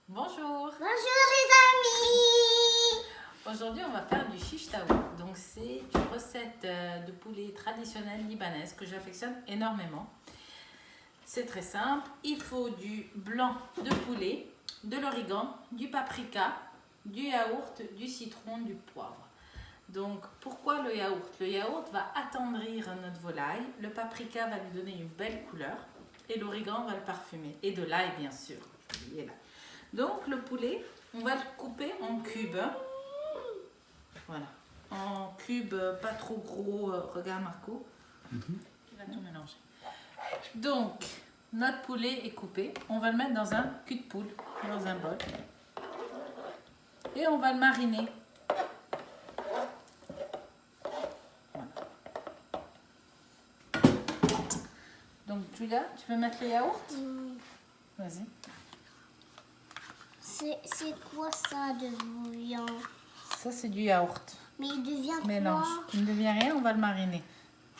Bonjour. Bonjour les amis. Aujourd'hui, on va faire du shish taouk. Donc, c'est une recette de poulet traditionnelle libanaise que j'affectionne énormément. C'est très simple. Il faut du blanc de poulet, de l'origan, du paprika, du yaourt, du citron, du poivre. Donc, pourquoi le yaourt? Le yaourt va attendrir notre volaille. Le paprika va lui donner une belle couleur. Et l'origan va le parfumer. Et de l'ail, bien sûr. Donc, le poulet, on va le couper en cubes. Voilà. En cubes pas trop gros. Regarde Marco. Il va tout mélanger. Donc, notre poulet est coupé. On va le mettre dans un cul de poule, dans un bol. Et on va le mariner. Voilà. Donc, Julia, tu veux mettre le yaourt? Vas-y. C'est quoi ça de bouillon? Ça, c'est du yaourt. Mais il devient Mélange. quoi? Il ne devient rien, on va le mariner.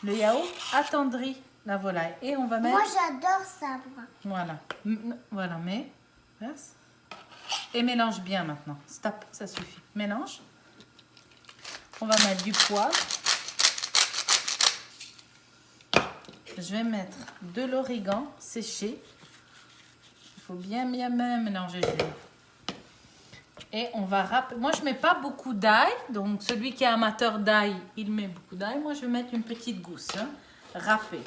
Le yaourt attendrit la volaille. Et on va mettre... Moi j'adore ça, moi. Voilà. Voilà, mais... Verse. Et mélange bien maintenant. Stop, ça suffit. Mélange. On va mettre du poivre. Je vais mettre de l'origan séché. Il faut bien mélanger. Et on va râper. Moi, je ne mets pas beaucoup d'ail. Donc, celui qui est amateur d'ail, il met beaucoup d'ail. Moi, je vais mettre une petite gousse. Râpée.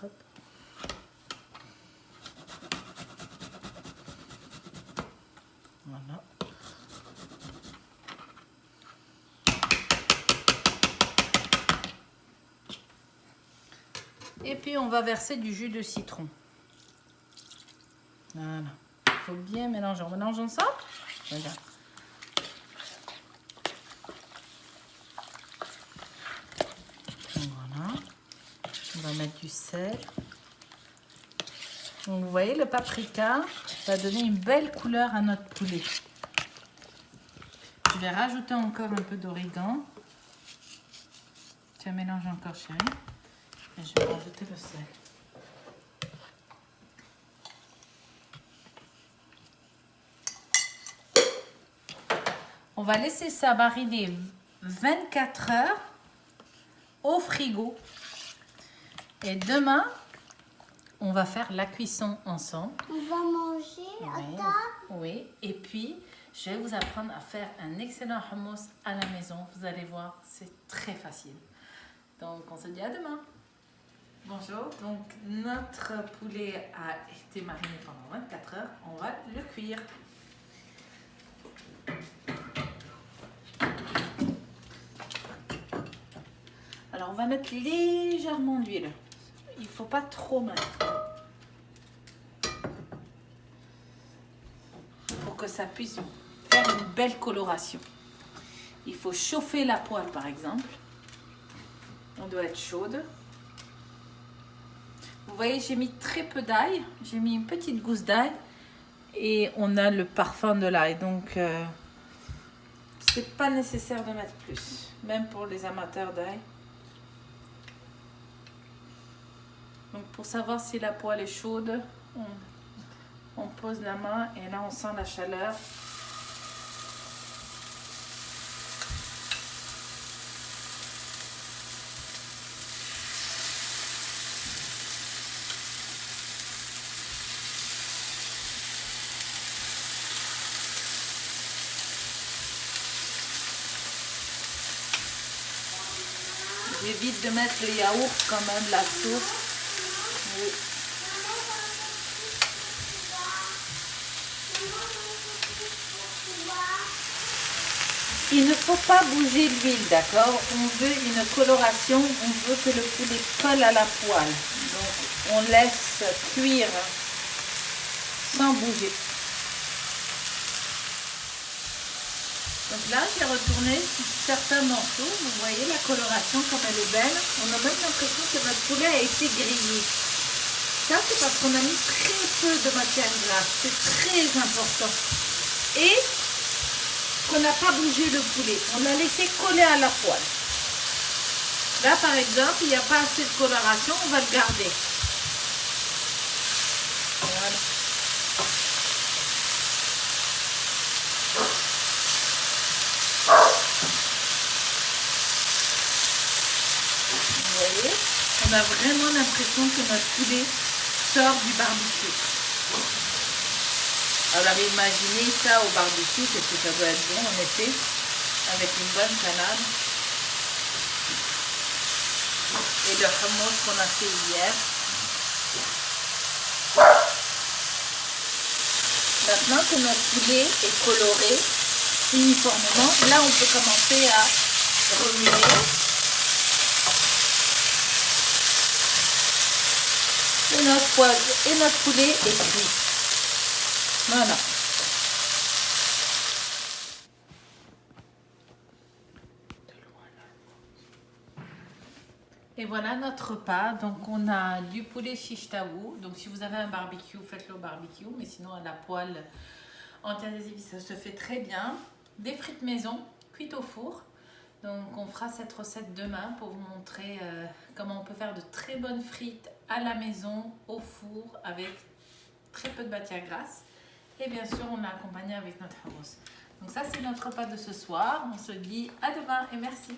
Hop. Voilà. Et puis, on va verser du jus de citron. Voilà. Il faut bien mélanger. On mélange ensemble. Regarde. Voilà. On va mettre du sel. Donc, vous voyez, le paprika va donner une belle couleur à notre poulet. Je vais rajouter encore un peu d'origan. Tu mélanges encore, chérie. Et je vais rajouter le sel. On va laisser ça mariner 24 heures au frigo. Et demain, on va faire la cuisson ensemble. On va manger à table. Oui, et puis je vais vous apprendre à faire un excellent hummus à la maison. Vous allez voir, c'est très facile. Donc, on se dit à demain. Bonjour, donc notre poulet a été mariné pendant 24 heures. On va le cuire. Alors, on va mettre légèrement d'huile. Il ne faut pas trop mettre. Pour que ça puisse faire une belle coloration. Il faut chauffer la poêle, par exemple. On doit être chaude. Vous voyez, j'ai mis très peu d'ail. J'ai mis une petite gousse d'ail. Et on a le parfum de l'ail. Donc, c'est pas nécessaire de mettre plus. Même pour les amateurs d'ail. Donc, pour savoir si la poêle est chaude, on pose la main et là, on sent la chaleur. J'évite de mettre le yaourt quand même, la sauce. Oui. Il ne faut pas bouger l'huile, d'accord? On veut une coloration, on veut que le poulet colle à la poêle. Donc, on laisse cuire sans bouger. Donc là, j'ai retourné certains morceaux. Vous voyez la coloration comme elle est belle. On a même l'impression que notre poulet a été grillé. Ça, c'est parce qu'on a mis très peu de matière grasse. C'est très important. Et qu'on n'a pas bougé le poulet. On l'a laissé coller à la poêle. Là, par exemple, il n'y a pas assez de coloration. On va le garder. Voilà. a vraiment l'impression que notre poulet sort du barbecue. Alors imaginez ça au barbecue, qu'est-ce que ça doit être bon en effet, avec une bonne salade. Et le hummus qu'on a fait hier. Maintenant que notre poulet est coloré uniformément, là on peut commencer à remuer. Et notre poivre et notre poulet est cuit. Voilà. Et voilà notre repas. Donc on a du poulet shish taouk. Donc si vous avez un barbecue, faites-le au barbecue. Mais sinon à la poêle en terre des épices, ça se fait très bien. Des frites maison cuites au four. Donc on fera cette recette demain pour vous montrer comment on peut faire de très bonnes frites à la maison, au four, avec très peu de matière grasse. Et bien sûr on l'a accompagné avec notre hummus. Donc ça c'est notre repas de ce soir. On se dit à demain et merci.